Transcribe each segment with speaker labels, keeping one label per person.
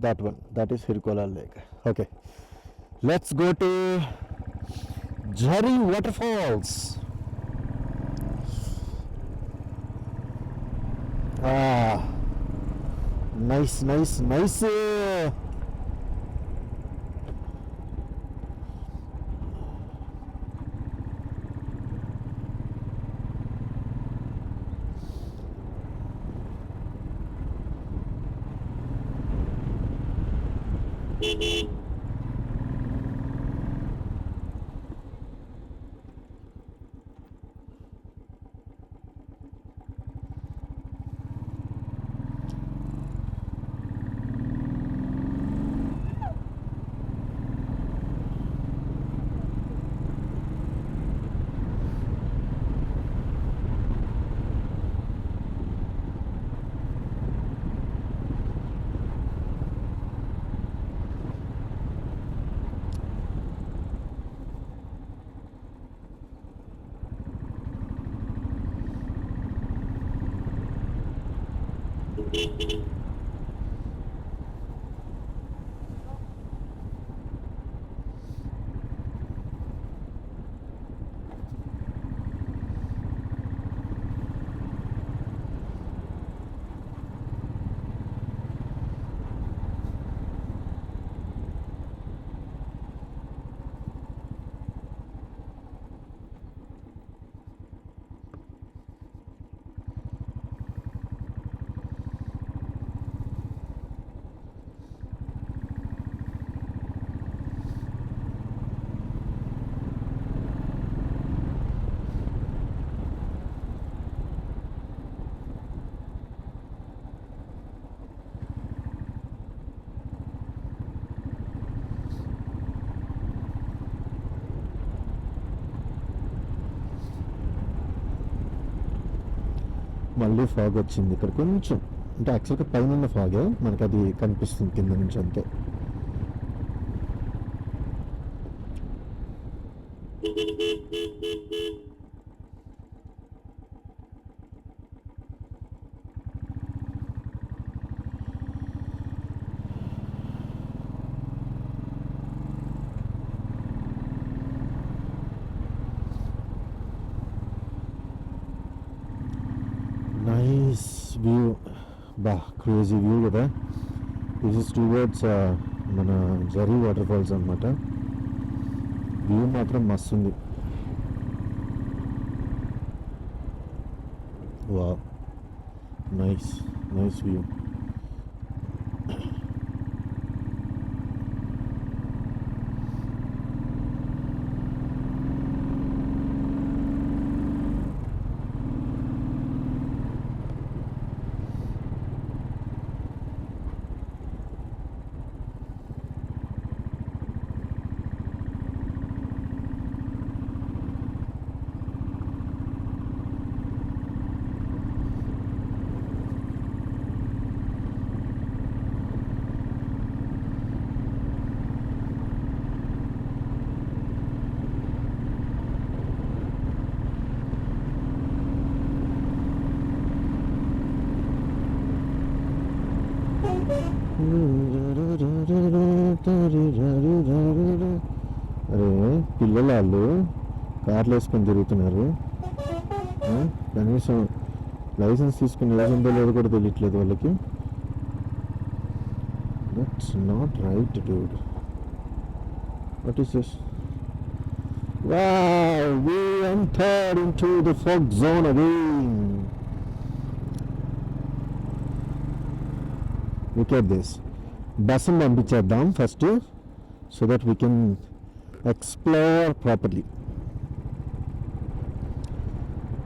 Speaker 1: that one, that is Hirkola Lake. Okay, let's go to Jhari Waterfalls. Ah, nice. మళ్ళీ fog వచ్చింది ఇక్కడ కొంచెం, అంటే యాక్చువల్గా పైన ఉన్న ఫాగే మనకు అది కనిపిస్తుంది కింద నుంచి అంతే. నైస్ వ్యూ, బా క్రేజీ వ్యూ కదా. దిస్ ఇస్ టువర్డ్స్ మన జరీ వాటర్ ఫాల్స్ అనమాట. వ్యూ మాత్రం మస్తు ఉంది. వా నైస్ వ్యూ. అరే పిల్లలు వాళ్ళు కార్లు వేసుకొని తిరుగుతున్నారు. కనీసం లైసెన్స్ తీసుకుని ఏజెంట్ లేదు కూడా తెలియట్లేదు వాళ్ళకి. That's not right Dude. What is this? Wow, we entered into the fog zone again. Look at this. బస్సును పంపించేద్దాం first, so that we can explore properly.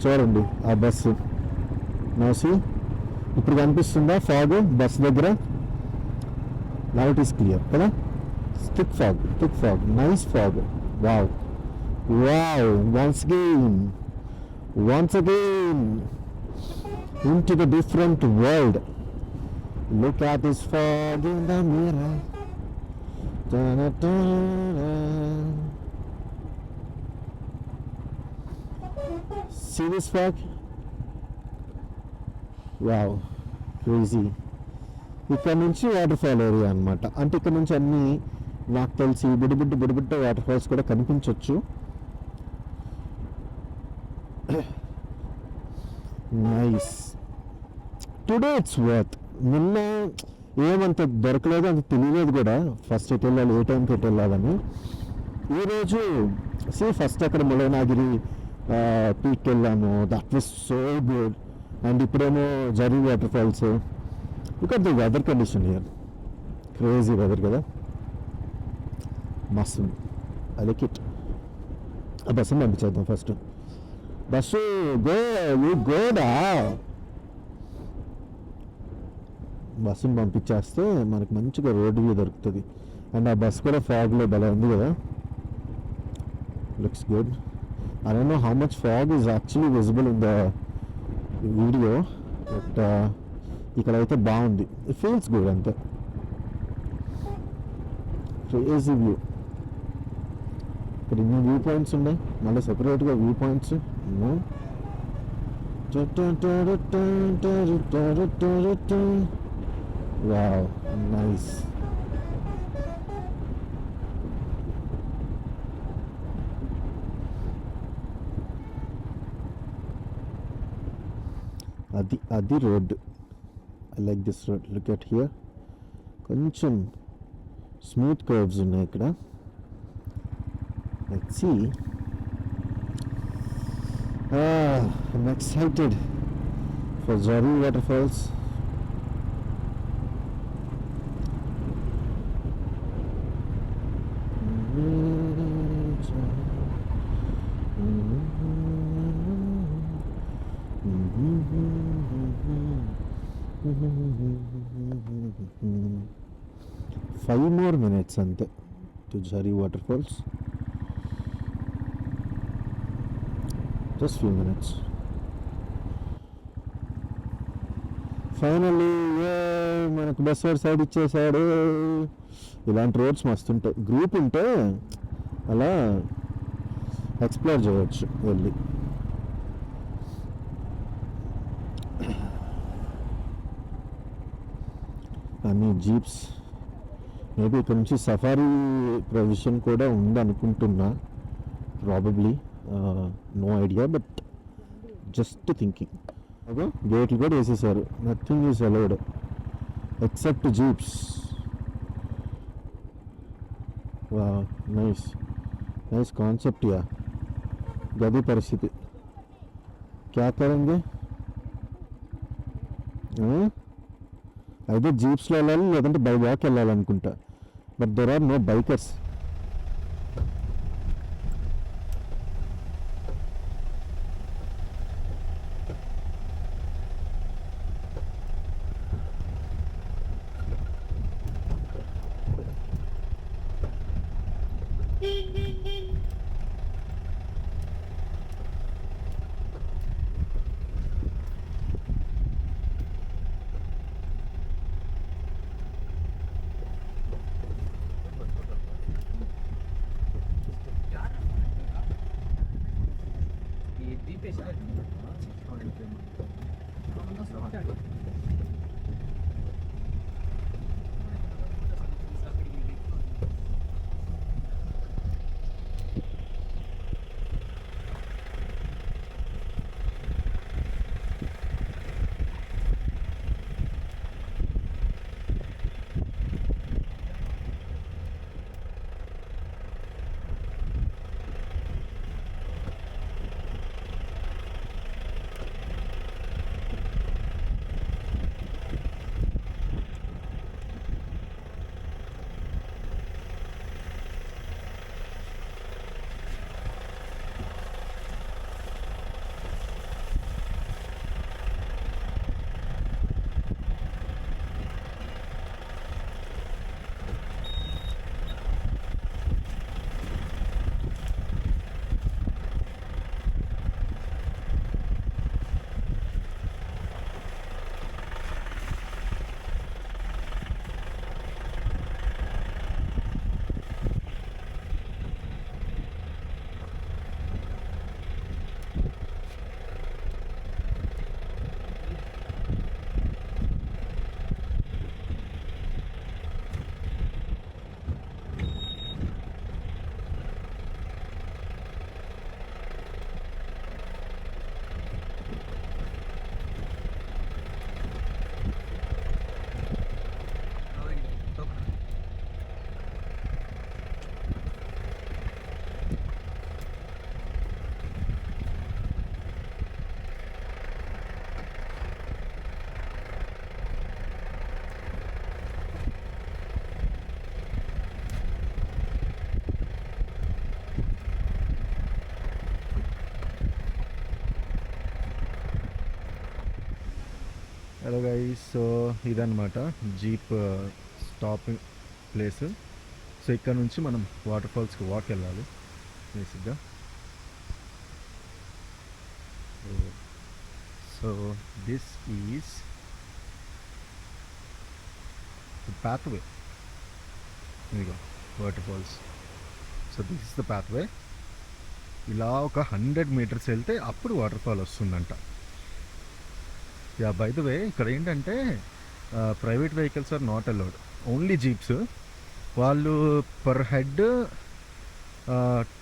Speaker 1: చూడండి ఆ బస్సు నోసి ఇప్పుడు కనిపిస్తుందా ఫాగ్ బస్ దగ్గర? నౌ ఇట్ ఈస్ క్లియర్ కదా. Thick fog, nice fog. Wow once again into the different world. Look at this fog in the mirror. Da-da-da-da. See this fog? Wow, crazy. ఇక్కడ నుంచి water fall area అనమాట. అంటే ఇక్కడ నుంచి అన్నీ నాకు తెలిసి బుడిబుడ్డ వాటర్ ఫాల్స్ కూడా కనిపించవచ్చు. నైస్. Today it's worth. నిన్న ఏమంత దొరకలేదు, అంత తెలియలేదు కూడా ఫస్ట్ ఎటు వెళ్ళాలి, ఏ టైంకి ఎటు వెళ్ళాలని. ఈరోజు ఫస్ట్ అక్కడ ములైనాగిరి పీక్ వెళ్ళాము. That was so good. And ఇప్పుడేమో Jhari water falls. Look at the weather condition here. Crazy weather కదా, మస్తు. I like it. ఆ బస్సుని పంపించేద్దాం ఫస్ట్. బస్సు గోడా బస్సుని పంపించేస్తే మనకు మంచిగా రోడ్డు వ్యూ దొరుకుతుంది. అండ్ ఆ బస్ కూడా ఫాగ్లో భలే ఉంది కదా, looks good. I don't know how much fog is actually visible in the video, but ఇక్కడైతే బాగుంది. ఇట్ ఫీల్స్ గుడ్ అంతే. Crazy view. ఇక్కడ ఇన్ని వ్యూ పాయింట్స్ ఉన్నాయి, మళ్ళీ సెపరేట్గా వ్యూ పాయింట్స్. Wow, nice. అది road. I like this road. Look at here. కొంచెం స్మూత్ కర్వ్స్ ఉన్నాయి ఇక్కడ. Let's see. I'm excited for Jari waterfalls. Five more minutes ante to Jari waterfalls. Just few minutes. Finally మనకు bus side ఇచ్చేసాడు. ఇలాంటి roads మస్తు ఉంటాయి. Group ఉంటే అలా ఎక్స్ప్లోర్ చేయవచ్చు వెళ్ళి. అన్ని జీప్స్. మేబీ ఇక్కడ నుంచి సఫారీ ప్రొవిజన్ కూడా ఉందనుకుంటున్నా. Probably, no idea, but just thinking. Okay, గేట్లు కూడా వేసేసారు. Nothing is allowed except jeeps. Nice nice concept. Ya, గది పరిస్థితి. క్యా కరెంగే? అయితే జీప్స్లో వెళ్ళాలి, లేదంటే బై వాక్ వెళ్ళాలనుకుంటా. But there are no bikers. Hello guys, so ఇదన్నమాట జీప్ స్టాపింగ్ ప్లేస్. సో ఇక్కడ నుంచి మనం వాటర్ ఫాల్స్కి వాక్ వెళ్ళాలి బేసిక్గా. So this is the pathway. ఇదిగో water falls. So this is the pathway. ఇలా ఒక 100 మీటర్స్ వెళ్తే అప్పుడు వాటర్ ఫాల్ వస్తుందంట. యా, బై ద వే ఇక్కడ ఏంటంటే private vehicles are not allowed, only jeeps. వాళ్ళు పర్ హెడ్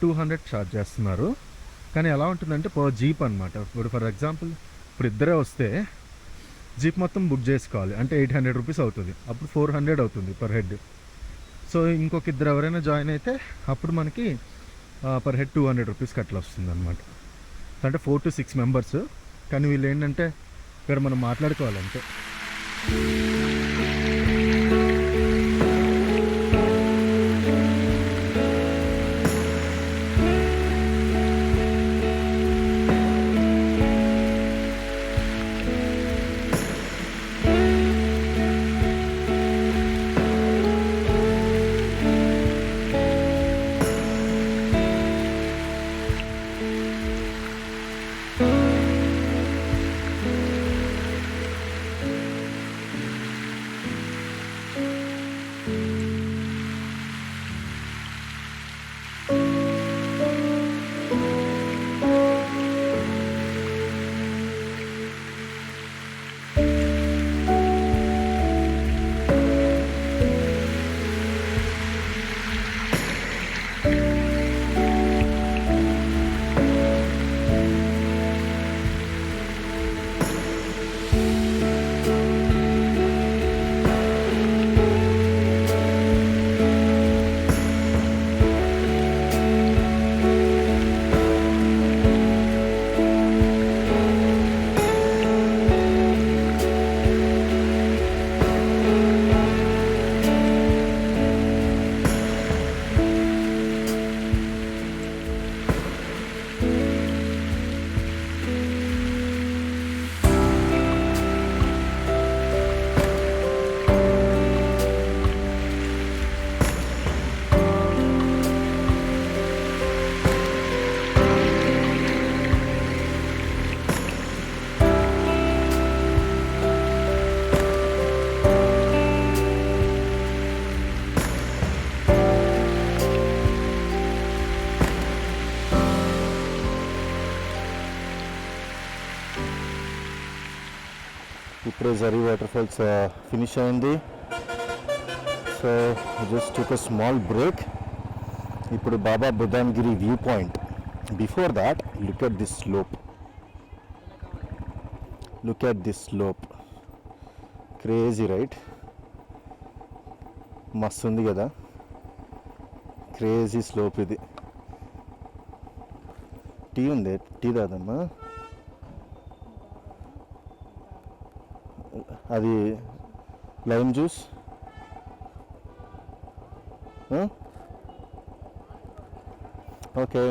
Speaker 1: 200 ఛార్జ్ చేస్తున్నారు. కానీ ఎలా ఉంటుందంటే పర్ జీప్ అనమాట. ఇప్పుడు ఫర్ ఎగ్జాంపుల్ ఇప్పుడు ఇద్దరే వస్తే జీప్ మొత్తం బుక్ చేసుకోవాలి అంటే 800 రూపీస్ అవుతుంది. అప్పుడు 400 అవుతుంది పర్ హెడ్. సో ఇంకొక ఇద్దరు ఎవరైనా జాయిన్ అయితే అప్పుడు మనకి పర్ హెడ్ 200 రూపీస్కి అట్లా వస్తుంది అనమాట. అంటే 4 to 6 మెంబర్స్. కానీ వీళ్ళు ఏంటంటే ఇక్కడ మనం మాట్లాడుకోవాలంటే ఇప్పుడే జరీ వాటర్ ఫాల్స్ ఫినిష్ అయింది. So just took a small break. ఇప్పుడు Baba Budangiri view point. Before that look at this slope. Look at this slope. Crazy right? మస్తు ఉంది కదా, క్రేజీ స్లోప్ ఇది. టీ ఉంది, టీ తాదమ్మా. అది లైమ్ జ్యూస్. ఓకే.